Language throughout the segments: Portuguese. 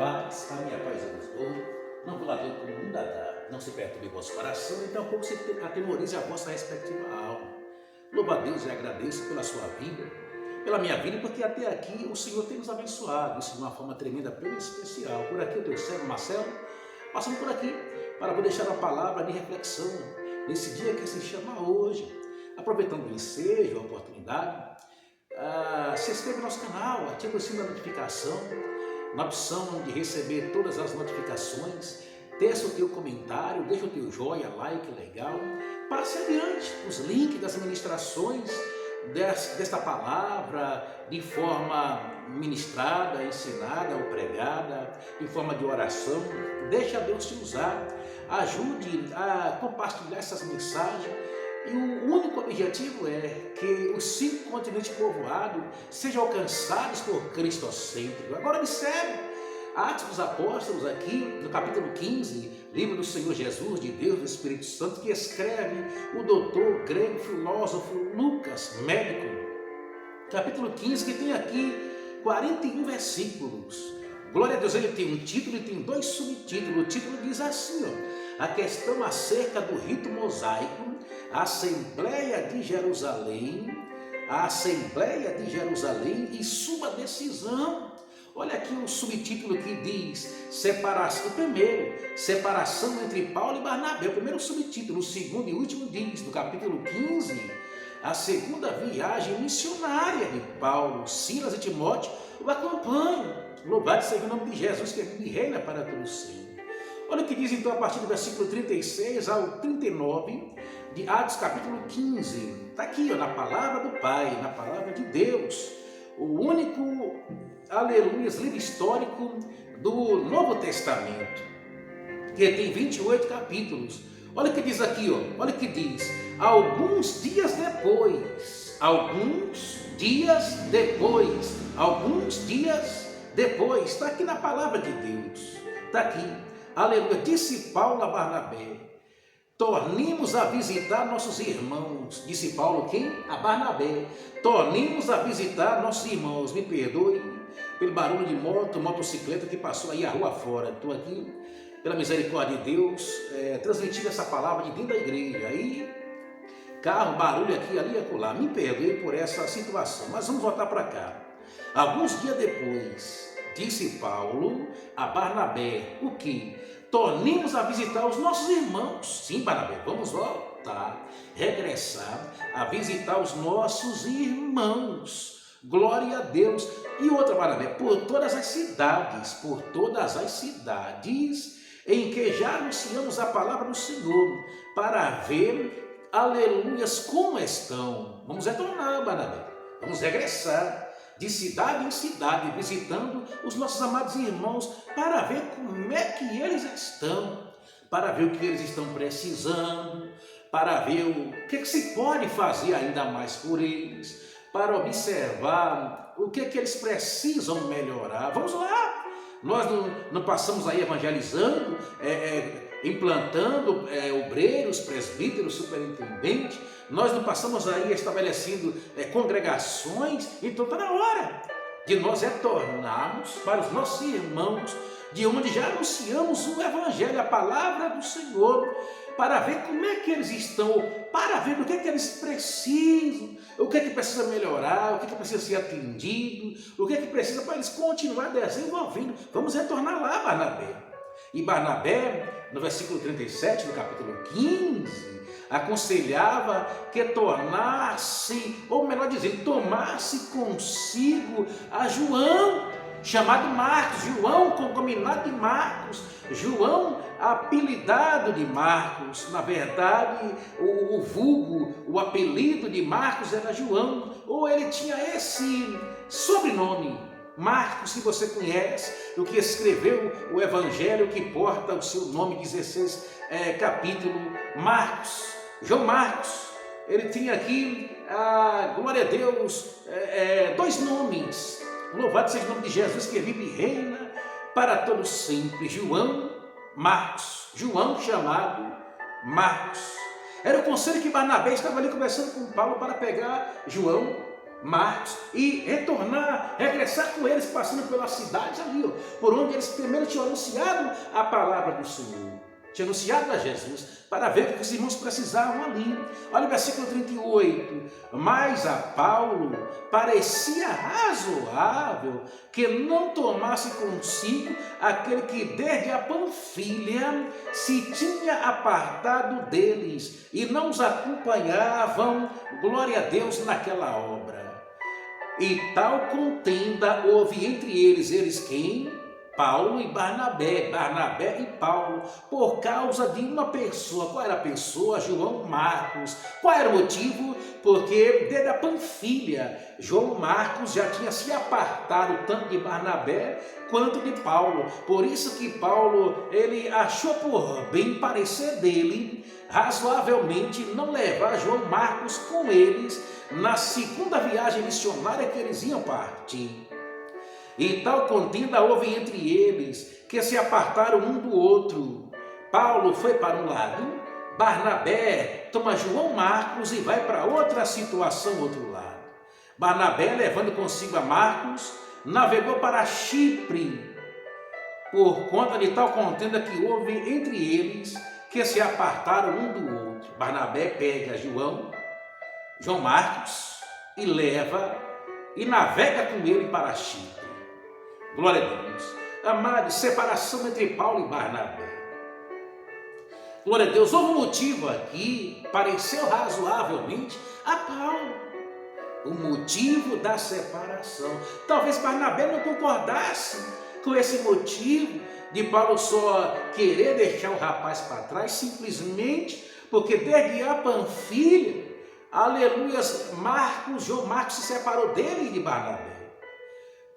a minha paz eu vos dou, não vou lá ver como o mundo dá, não se perturbe o vosso coração, e tampouco se atemorize a vossa respectiva alma. Louvo a Deus e agradeço pela sua vida, pela minha vida, porque até aqui o Senhor tem nos abençoado, isso de uma forma tremenda, bem especial. Por aqui o teu servo Marcelo, passando por aqui, para vou deixar a palavra de reflexão, nesse dia que se chama hoje, aproveitando o ensejo, a oportunidade. Se inscreva no nosso canal, ative o sino da notificação, na opção de receber todas as notificações, deixa o teu comentário, deixa o teu joinha, like, legal, passe adiante os links das ministrações desta palavra de forma ministrada, ensinada ou pregada, em forma de oração. Deixa Deus te usar, ajude a compartilhar essas mensagens. E o único objetivo é que os 5 continentes povoados sejam alcançados por cristocêntrico. Agora observe, Atos dos Apóstolos aqui, no capítulo 15, livro do Senhor Jesus, de Deus, do Espírito Santo, que escreve o doutor grego, filósofo Lucas, médico. Capítulo 15, que tem aqui 41 versículos. Glória a Deus, ele tem um título e tem 2 subtítulos. O título diz assim, a questão acerca do rito mosaico, a Assembleia de Jerusalém e sua decisão. Olha aqui o subtítulo que diz separação. Primeiro, separação entre Paulo e Barnabé. O primeiro subtítulo. O segundo e último diz, no capítulo 15, a segunda viagem missionária de Paulo. Silas e Timóteo o acompanham. Louvado seja o nome de Jesus, que vive e reina para todos sempre. Olha o que diz então a partir do versículo 36 ao 39 de Atos capítulo 15. Está aqui, na palavra do Pai, na palavra de Deus. O único, aleluia, livro histórico do Novo Testamento, que tem 28 capítulos. Olha o que diz aqui, olha o que diz. Alguns dias depois, está aqui na palavra de Deus, está aqui, aleluia, disse Paulo a Barnabé, tornemos a visitar nossos irmãos. Disse Paulo quem? A Barnabé. Tornemos a visitar nossos irmãos. Me perdoe pelo barulho de motocicleta que passou aí a rua fora. Estou aqui, pela misericórdia de Deus, transmitindo essa palavra de dentro da igreja. Aí, carro, barulho aqui, ali e acolá. Me perdoe por essa situação, mas vamos voltar para cá. Alguns dias depois, disse Paulo a Barnabé, o que? Tornemos a visitar os nossos irmãos. Sim, Barnabé, vamos voltar, regressar a visitar os nossos irmãos. Glória a Deus. E outra, Barnabé, por todas as cidades em que já anunciamos a palavra do Senhor, para ver, aleluias, como estão. Vamos retornar, Barnabé, vamos regressar de cidade em cidade, visitando os nossos amados irmãos, para ver como é que eles estão, para ver o que eles estão precisando, para ver o que se pode fazer ainda mais por eles, para observar o que eles precisam melhorar. Vamos lá! Nós não passamos aí evangelizando, implantando obreiros, presbíteros, superintendentes. Nós não passamos aí estabelecendo congregações. Então está na hora de nós retornarmos para os nossos irmãos, de onde já anunciamos o evangelho, a palavra do Senhor, para ver como é que eles estão, para ver o que eles precisam, o que precisa melhorar, o que precisa ser atendido, o que precisa para eles continuar desenvolvendo. Vamos retornar lá, Barnabé. E Barnabé, no versículo 37, do capítulo 15, aconselhava que tornasse, ou melhor dizendo, tomasse consigo a João, chamado Marcos. João, concominado de Marcos. João, apelidado de Marcos. Na verdade, o vulgo, o apelido de Marcos era João, ou ele tinha esse sobrenome, Marcos, que você conhece, o que escreveu o evangelho que porta o seu nome, 16 capítulo, Marcos. João Marcos, ele tinha aqui, glória a Deus, 2 nomes. Louvado seja o nome de Jesus, que vive e reina para todos sempre. João Marcos, João chamado Marcos. Era o conselho que Barnabé estava ali conversando com Paulo para pegar João Marcos e regressar com eles, passando pelas cidades ali, ó, por onde eles primeiro tinham anunciado a palavra do Senhor, tinham anunciado a Jesus, para ver o que os irmãos precisavam ali. Olha o versículo 38, mas a Paulo parecia razoável que não tomasse consigo aquele que desde a Panfilha se tinha apartado deles e não os acompanhavam, glória a Deus, naquela obra. E tal contenda houve entre eles quem? Paulo e Barnabé, Barnabé e Paulo, por causa de uma pessoa. Qual era a pessoa? João Marcos. Qual era o motivo? Porque desde a Panfilha, João Marcos já tinha se apartado tanto de Barnabé quanto de Paulo. Por isso que Paulo, ele achou por bem parecer dele, razoavelmente, não levar João Marcos com eles na segunda viagem missionária que eles iam partir. E tal contenda houve entre eles, que se apartaram um do outro. Paulo foi para um lado, Barnabé toma João Marcos e vai para outra situação, outro lado. Barnabé, levando consigo a Marcos, navegou para Chipre, por conta de tal contenda que houve entre eles, que se apartaram um do outro. Barnabé pega João Marcos e leva e navega com ele para Chipre. Glória a Deus. Amados, separação entre Paulo e Barnabé. Glória a Deus. Houve um motivo aqui, pareceu razoavelmente a Paulo. O motivo da separação. Talvez Barnabé não concordasse com esse motivo de Paulo só querer deixar o rapaz para trás, simplesmente porque desde a Panfilha, aleluias, João Marcos se separou dele e de Barnabé.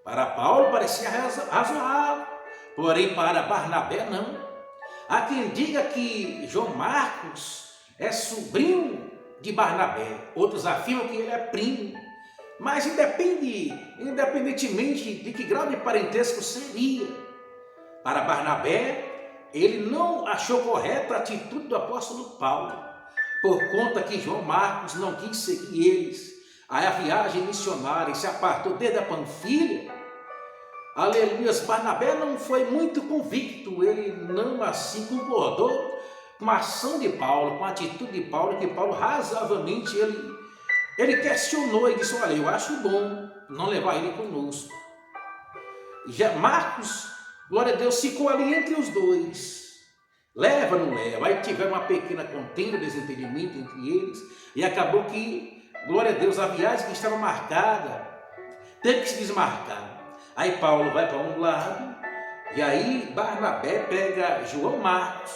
Para Paulo parecia razoável, porém para Barnabé não. Há quem diga que João Marcos é sobrinho de Barnabé, outros afirmam que ele é primo, mas independentemente de que grau de parentesco seria, para Barnabé, ele não achou correta a atitude do apóstolo Paulo, por conta que João Marcos não quis seguir eles. Aí a viagem missionária se apartou desde a Panfilha. Aleluia, Barnabé não foi muito convicto, ele não assim concordou com a ação de Paulo, com a atitude de Paulo, que Paulo razoavelmente ele questionou e disse: olha, eu acho bom não levar ele conosco. Já Marcos, glória a Deus, ficou ali entre os dois. Leva, não leva. Aí tiveram uma pequena contenda, desentendimento entre eles, e acabou que, glória a Deus, a viagem que estava marcada teve que se desmarcar. Aí Paulo vai para um lado, e aí Barnabé pega João Marcos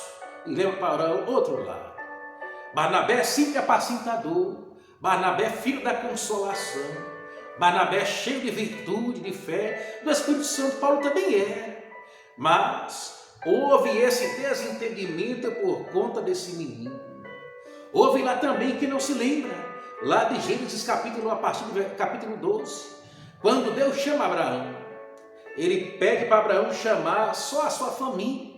e leva para o outro lado. Barnabé é sempre apacentador, Barnabé filho da consolação, Barnabé cheio de virtude, de fé, do Espírito Santo. Paulo também é, mas houve esse desentendimento por conta desse menino. Houve lá também, que não se lembra, lá de Gênesis a partir do capítulo 12, quando Deus chama Abraão, ele pede para Abraão chamar só a sua família,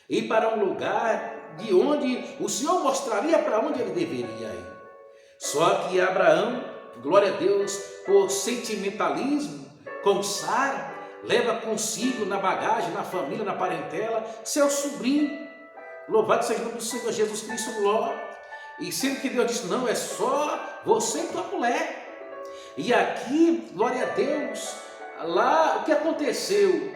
ir para um lugar de onde o Senhor mostraria para onde ele deveria ir. Só que Abraão, glória a Deus, por sentimentalismo, com Sara, leva consigo na bagagem, na família, na parentela, seu sobrinho. Louvado seja o nome do Senhor Jesus Cristo, Ló. E sempre que Deus diz: não, é só você e tua mulher. E aqui, glória a Deus, lá o que aconteceu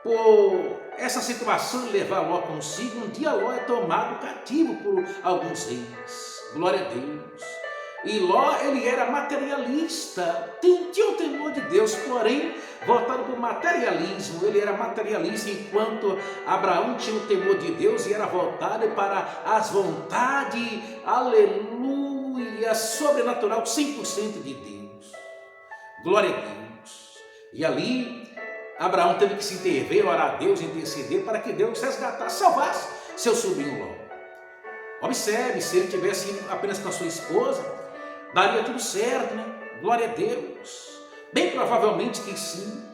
por essa situação de levar Ló consigo, um dia Ló é tomado cativo por alguns reis. Glória a Deus. E Ló, ele era materialista, tinha o temor de Deus, porém, voltado para o materialismo, ele era materialista, enquanto Abraão tinha o temor de Deus e era voltado para as vontades, aleluia, sobrenatural, 100% de Deus. Glória a Deus. E ali, Abraão teve que se intervir, orar a Deus, interceder, para que Deus resgatasse, salvasse seu sobrinho Ló. Observe, se ele tivesse ido apenas com a sua esposa, daria tudo certo, né? Glória a Deus. Bem provavelmente que sim.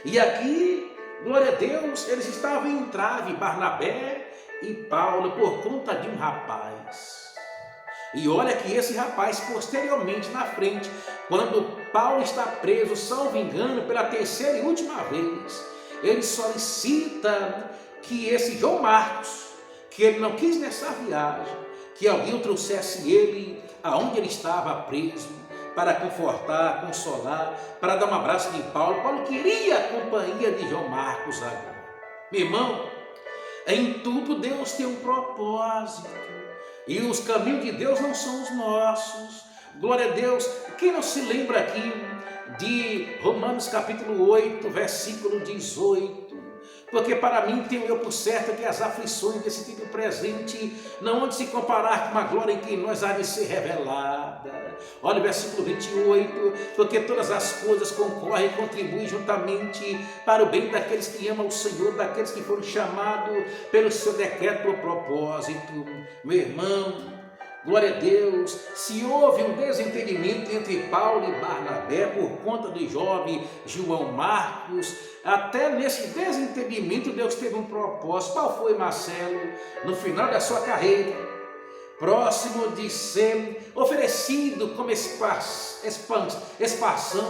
E aqui, glória a Deus, eles estavam em entrave, Barnabé e Paulo, por conta de um rapaz. E olha que esse rapaz, posteriormente, na frente, quando Paulo está preso, salvo engano, pela terceira e última vez, ele solicita que esse João Marcos, que ele não quis nessa viagem, que alguém o trouxesse ele aonde ele estava preso, para confortar, consolar, para dar um abraço de Paulo. Paulo queria a companhia de João Marcos agora. Meu irmão, em tudo Deus tem um propósito. E os caminhos de Deus não são os nossos. Glória a Deus. Quem não se lembra aqui de Romanos capítulo 8, versículo 18? Porque para mim tenho eu por certo que as aflições desse tempo presente não hão de se comparar com a glória em que em nós há de ser revelada. Olha o versículo 28, porque todas as coisas concorrem e contribuem juntamente para o bem daqueles que amam o Senhor, daqueles que foram chamados pelo seu decreto ou propósito. Meu irmão, glória a Deus, se houve um desentendimento entre Paulo e Barnabé por conta do jovem João Marcos, até nesse desentendimento Deus teve um propósito. Qual foi, Marcelo? No final da sua carreira, próximo de ser oferecido como expansão,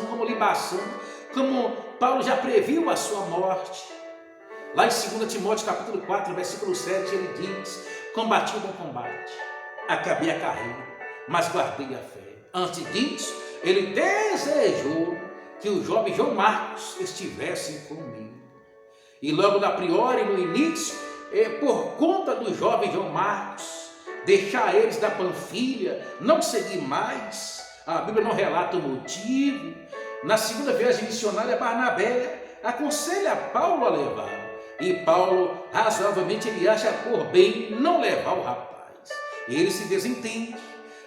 como libação, como Paulo já previu a sua morte. Lá em 2 Timóteo capítulo 4, versículo 7, ele diz: combati o bom combate, acabei a carreira, mas guardei a fé. Antes disso, ele desejou que o jovem João Marcos estivesse comigo. E logo da priori, no início, por conta do jovem João Marcos, deixar eles da Panfilha, não seguir mais, a Bíblia não relata o motivo. Na segunda viagem missionária, Barnabé aconselha Paulo a levar. E Paulo, razoavelmente, ele acha por bem não levar o rapaz. Ele se desentende,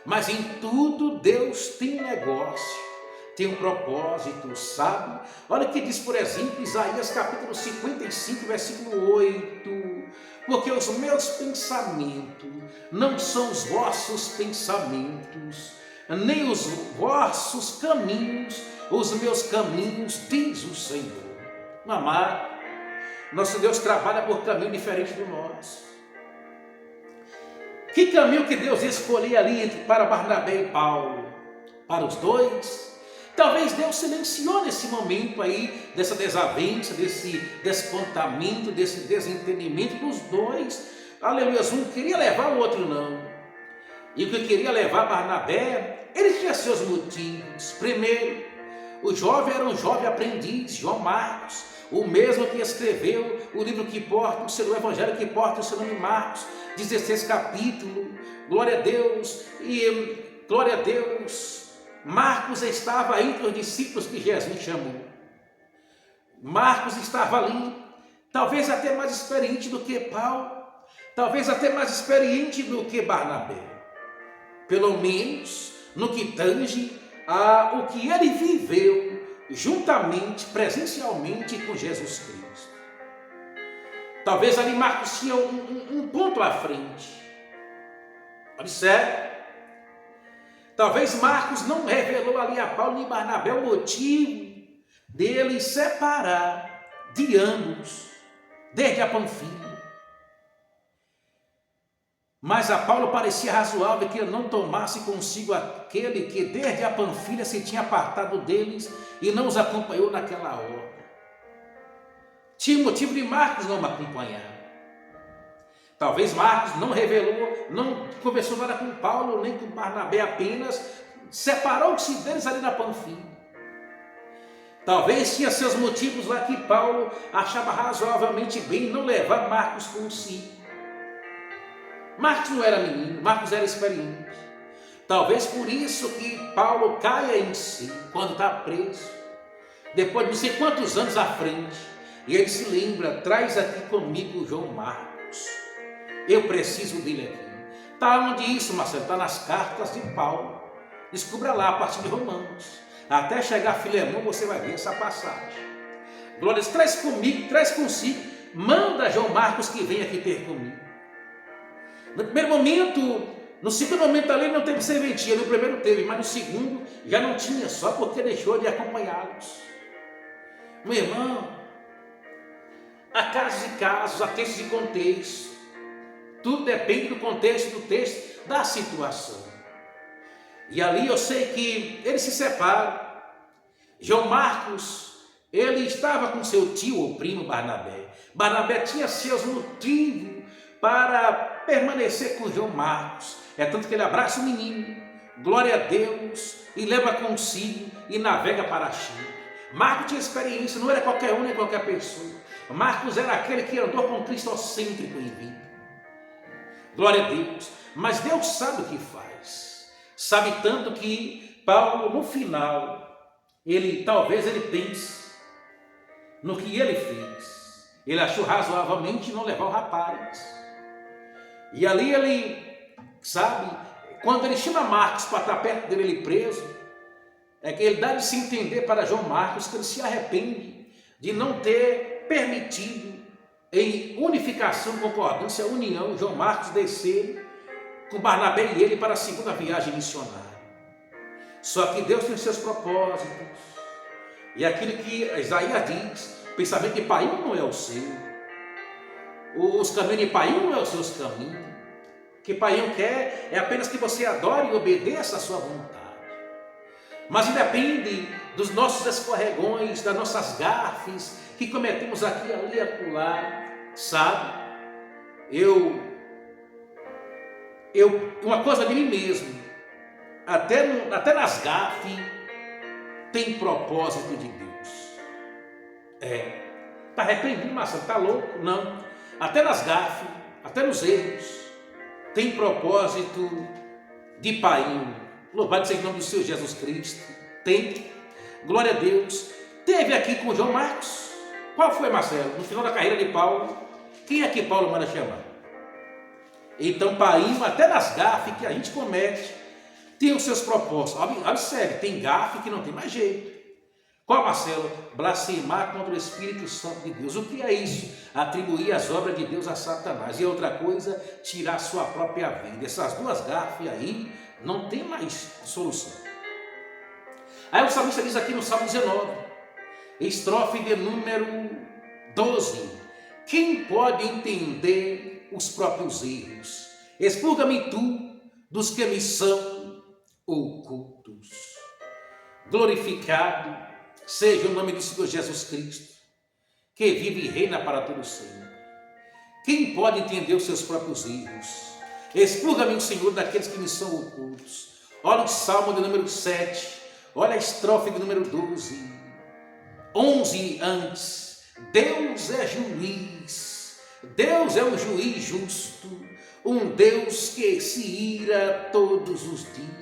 mas em tudo Deus tem um negócio, tem um propósito, sabe? Olha o que diz, por exemplo, Isaías capítulo 55, versículo 8. Porque os meus pensamentos não são os vossos pensamentos, nem os vossos caminhos, os meus caminhos, diz o Senhor. Amado, nosso Deus trabalha por caminho diferente do nosso. Que caminho que Deus escolheu ali para Barnabé e Paulo? Para os dois? Talvez Deus silenciou nesse momento aí, dessa desavença, desse descontamento, desse desentendimento dos dois. Aleluia, um queria levar, o outro não. E o que queria levar Barnabé, ele tinha seus motivos. Primeiro, o jovem era um jovem aprendiz, João Marcos, o mesmo que escreveu o livro que porta o seu evangelho, que porta o seu nome, Marcos, 16 capítulos. Glória a Deus. E glória a Deus, Marcos estava entre os discípulos que Jesus chamou. Marcos estava ali, talvez até mais experiente do que Paulo, talvez até mais experiente do que Barnabé, pelo menos no que tange a o que ele viveu juntamente, presencialmente com Jesus Cristo. Talvez ali Marcos tinha um ponto à frente. Observe. Talvez Marcos não revelou ali a Paulo e Barnabé o motivo dele separar de ambos, desde a Panfilha. Mas a Paulo parecia razoável que ele não tomasse consigo aquele que desde a Panfilha se tinha apartado deles e não os acompanhou naquela hora. Tinha motivo de Marcos não me acompanhar. Talvez Marcos não revelou, não conversou nada com Paulo, nem com Barnabé, apenas separou-se deles ali na Panfilha. Talvez tinha seus motivos lá que Paulo achava razoavelmente bem não levar Marcos consigo. Marcos não era menino, Marcos era experiente. Talvez por isso que Paulo caia em si quando está preso, depois de não sei quantos anos à frente, e ele se lembra: traz aqui comigo João Marcos, eu preciso dele aqui. Está onde isso, Marcelo? Está nas cartas de Paulo. Descubra lá a partir de Romanos, até chegar a Filemão, você vai ver essa passagem. Glória, traz comigo, traz consigo, manda João Marcos que venha aqui ter comigo. No primeiro momento, no segundo momento ali não teve serventia, no primeiro teve, mas no segundo já não tinha, só porque deixou de acompanhá-los. Meu irmão, há casos e casos, há textos e contextos, tudo depende do contexto, do texto, da situação. E ali eu sei que eles se separam. João Marcos, ele estava com seu tio ou primo Barnabé. Barnabé tinha seus motivos para permanecer com João Marcos. É tanto que ele abraça o menino, glória a Deus, e leva consigo e navega para a China. Marcos tinha experiência, não era qualquer um nem qualquer pessoa. Marcos era aquele que andou com cristocêntrico em vida. Glória a Deus. Mas Deus sabe o que faz. Sabe tanto que Paulo, no final, talvez ele pense no que ele fez. Ele achou razoavelmente não levar o rapaz. E ali ele, sabe, quando ele chama Marcos para estar perto dele, ele preso, é que ele dá de se entender para João Marcos que ele se arrepende de não ter permitido, em unificação, concordância, união, João Marcos descer com Barnabé e ele para a segunda viagem missionária. Só que Deus tem seus propósitos. E aquilo que Isaías diz, o pensamento de Pai não é o seu. Os caminhos de Pai não é os seus caminhos. O que Pai quer é apenas que você adore e obedeça a sua vontade. Mas independe dos nossos escorregões, das nossas gafes que cometemos aqui, ali e acolá, sabe? Uma coisa de mim mesmo, até nas gafes tem propósito de Deus. Está repreendido, Marcelo, está louco? Não. Até nas gafes, até nos erros, tem propósito de Pai. Louvado seja o nome do Senhor Jesus Cristo. Tem. Glória a Deus. Teve aqui com João Marcos. Qual foi, Marcelo? No final da carreira de Paulo, quem é que Paulo manda chamar? Então, Pai, até nas gafes que a gente comete, tem os seus propósitos. Observe, tem gafe que não tem mais jeito. Qual, Marcelo? Blasfemar contra o Espírito Santo de Deus. O que é isso? Atribuir as obras de Deus a Satanás. E outra coisa, tirar sua própria vida. Essas duas gafes aí, não tem mais solução. Aí o salmista diz aqui no Salmo 19, estrofe de número 12. Quem pode entender os próprios erros? Expurga-me tu dos que me são ocultos. Glorificado seja o nome do Senhor Jesus Cristo, que vive e reina para todo sempre. Quem pode entender os seus próprios erros? Expurga-me o Senhor daqueles que me são ocultos. Olha o Salmo de número 7, olha a estrofe de número 12. 11 antes. Deus é juiz, Deus é um juiz justo, um Deus que se ira todos os dias.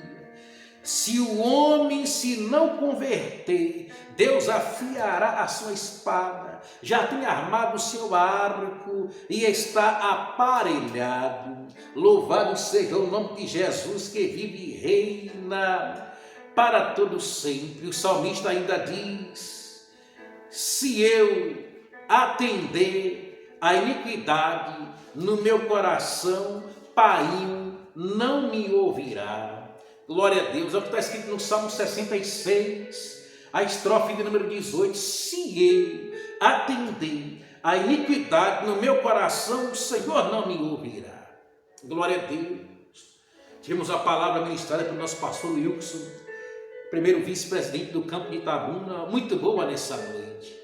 Se o homem se não converter, Deus afiará a sua espada, já tem armado o seu arco e está aparelhado. Louvado seja o nome de Jesus que vive e reina para todo sempre. O salmista ainda diz: se eu atender a iniquidade no meu coração, Pai não me ouvirá. Glória a Deus, é o que está escrito no Salmo 66, a estrofe de número 18. Se eu atender a iniquidade no meu coração, o Senhor não me ouvirá. Glória a Deus. Tivemos a palavra ministrada pelo nosso pastor Wilson, primeiro vice-presidente do campo de Itabuna, muito boa nessa noite.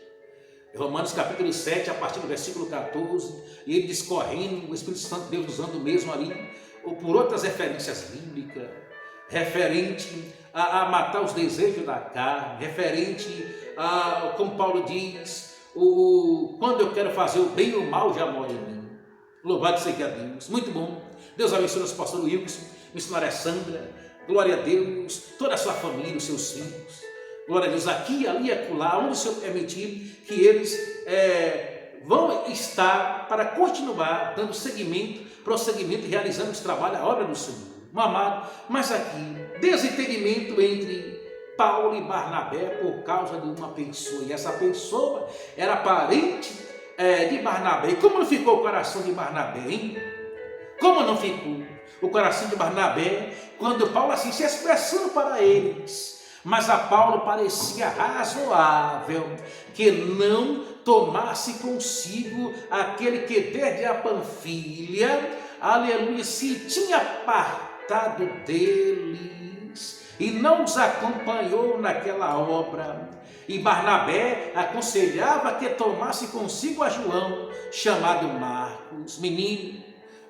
Romanos capítulo 7, a partir do versículo 14, e ele discorrendo, o Espírito Santo de Deus usando mesmo ali, ou por outras referências bíblicas, referente a matar os desejos da carne, referente a, como Paulo diz, quando eu quero fazer o bem, o mal já mora em mim. Louvado seja Deus, muito bom. Deus abençoe nosso pastor Wilson, missionária Sandra, glória a Deus, toda a sua família, os seus filhos, glória a Deus, aqui, ali e acolá, onde o Senhor permitir que eles vão estar para continuar dando prosseguimento e realizando os trabalhos, a obra do Senhor. Amado, mas aqui, desentendimento entre Paulo e Barnabé por causa de uma pessoa, e essa pessoa era parente de Barnabé. E como não ficou o coração de Barnabé, hein? Como não ficou o coração de Barnabé quando Paulo assim se expressando para eles? Mas a Paulo parecia razoável que não tomasse consigo aquele que desde a Panfilha, aleluia, se tinha partido apartado deles e não os acompanhou naquela obra. E Barnabé aconselhava que tomasse consigo a João, chamado Marcos. Menino,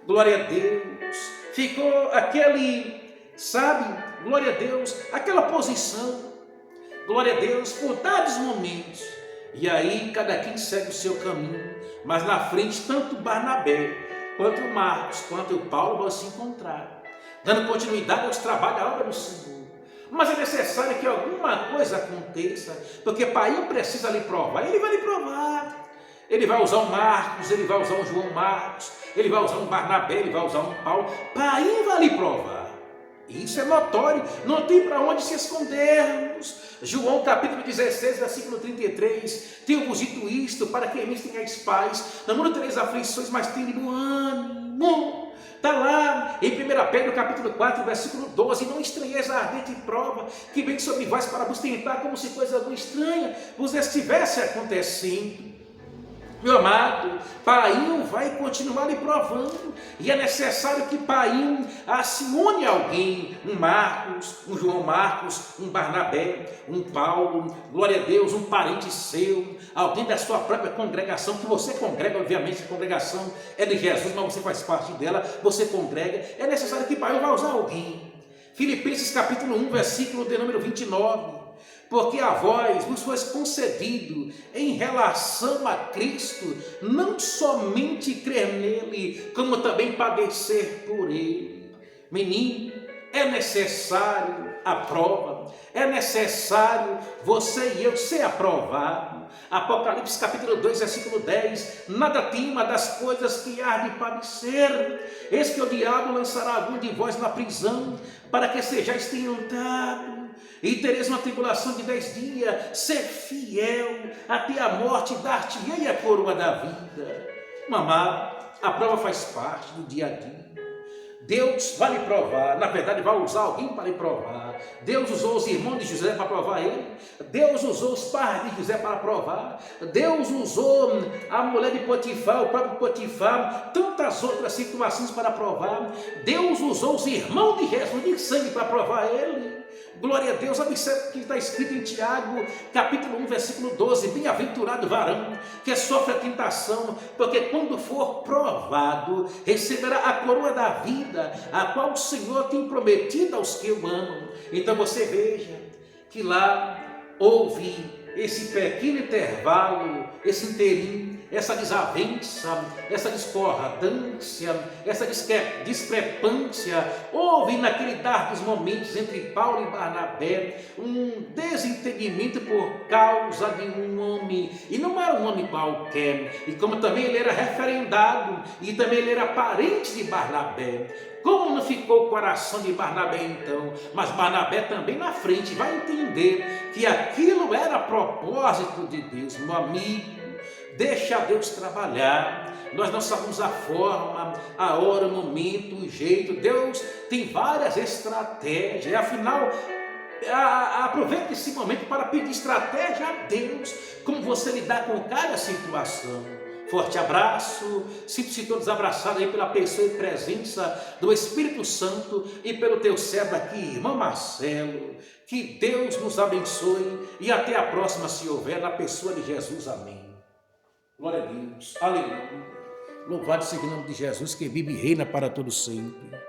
glória a Deus, ficou glória a Deus, aquela posição, glória a Deus, por dados momentos. E aí cada quem segue o seu caminho, mas na frente tanto Barnabé, quanto Marcos, quanto Paulo vão se encontrar, dando continuidade aos trabalhos da obra do Senhor. Mas é necessário que alguma coisa aconteça, porque Pai precisa lhe provar, ele vai lhe provar. Ele vai usar um Marcos, ele vai usar um João Marcos, ele vai usar um Barnabé, ele vai usar um Paulo. Pai vai lhe provar. Isso é notório, não tem para onde se escondermos. João capítulo 16, versículo 33, tenho-vos dito isto, para que em mim tenhais paz. No mundo tereis aflições, mas tende bom ânimo. Está lá em 1 Pedro capítulo 4, versículo 12, não estranheis a ardente prova que vem sobre vós para vos tentar, como se coisa alguma estranha vos estivesse acontecendo. Meu amado, Pai vai continuar lhe provando, e é necessário que Pai se une a alguém, um Marcos, um João Marcos, um Barnabé, um Paulo, glória a Deus, um parente seu, alguém da sua própria congregação, que você congrega, obviamente a congregação é de Jesus, mas você faz parte dela, você congrega, é necessário que Pai vá usar alguém. Filipenses capítulo 1, versículo de número 29, porque a vós vos foi concedido em relação a Cristo, não somente crer nele, como também padecer por ele. Menino, é necessário a prova, é necessário você e eu ser aprovado. Apocalipse capítulo 2, versículo 10, nada tema das coisas que há de padecer, eis que o diabo lançará algum de vós na prisão, para que sejais tentados, e tereis uma tribulação de 10 dias, ser fiel até a morte, dar-te-ei a coroa da vida. Mamá, a prova faz parte do dia a dia. Deus vai lhe provar, na verdade vai usar alguém para lhe provar. Deus usou os irmãos de José para provar ele, Deus usou os pais de José para provar, Deus usou a mulher de Potifar, o próprio Potifar, tantas outras situações para provar. Deus usou os irmãos de Jesus de sangue para provar ele. Glória a Deus, observe que está escrito em Tiago, capítulo 1, versículo 12, bem-aventurado o varão que sofre a tentação, porque quando for provado, receberá a coroa da vida, a qual o Senhor tem prometido aos que o amam. Então você veja que lá houve esse pequeno intervalo, esse inteirinho, essa desavença, essa discordância, essa discrepância. Houve naquele dar dos momentos entre Paulo e Barnabé um desentendimento por causa de um homem, e não era um homem qualquer, e como também ele era referendado, e também ele era parente de Barnabé. Como não ficou o coração de Barnabé então? Mas Barnabé também na frente vai entender que aquilo era propósito de Deus. Meu amigo, deixa Deus trabalhar. Nós não sabemos a forma, a hora, o momento, o jeito. Deus tem várias estratégias. Afinal, aproveite esse momento para pedir estratégia a Deus, como você lidar com cada situação. Forte abraço, sinto-se todos abraçados aí pela pessoa e presença do Espírito Santo e pelo teu servo aqui, irmão Marcelo. Que Deus nos abençoe e até a próxima, se houver, na pessoa de Jesus. Amém. Glória a Deus. Aleluia. Louvado seja o nome de Jesus, que vive e reina para todo sempre.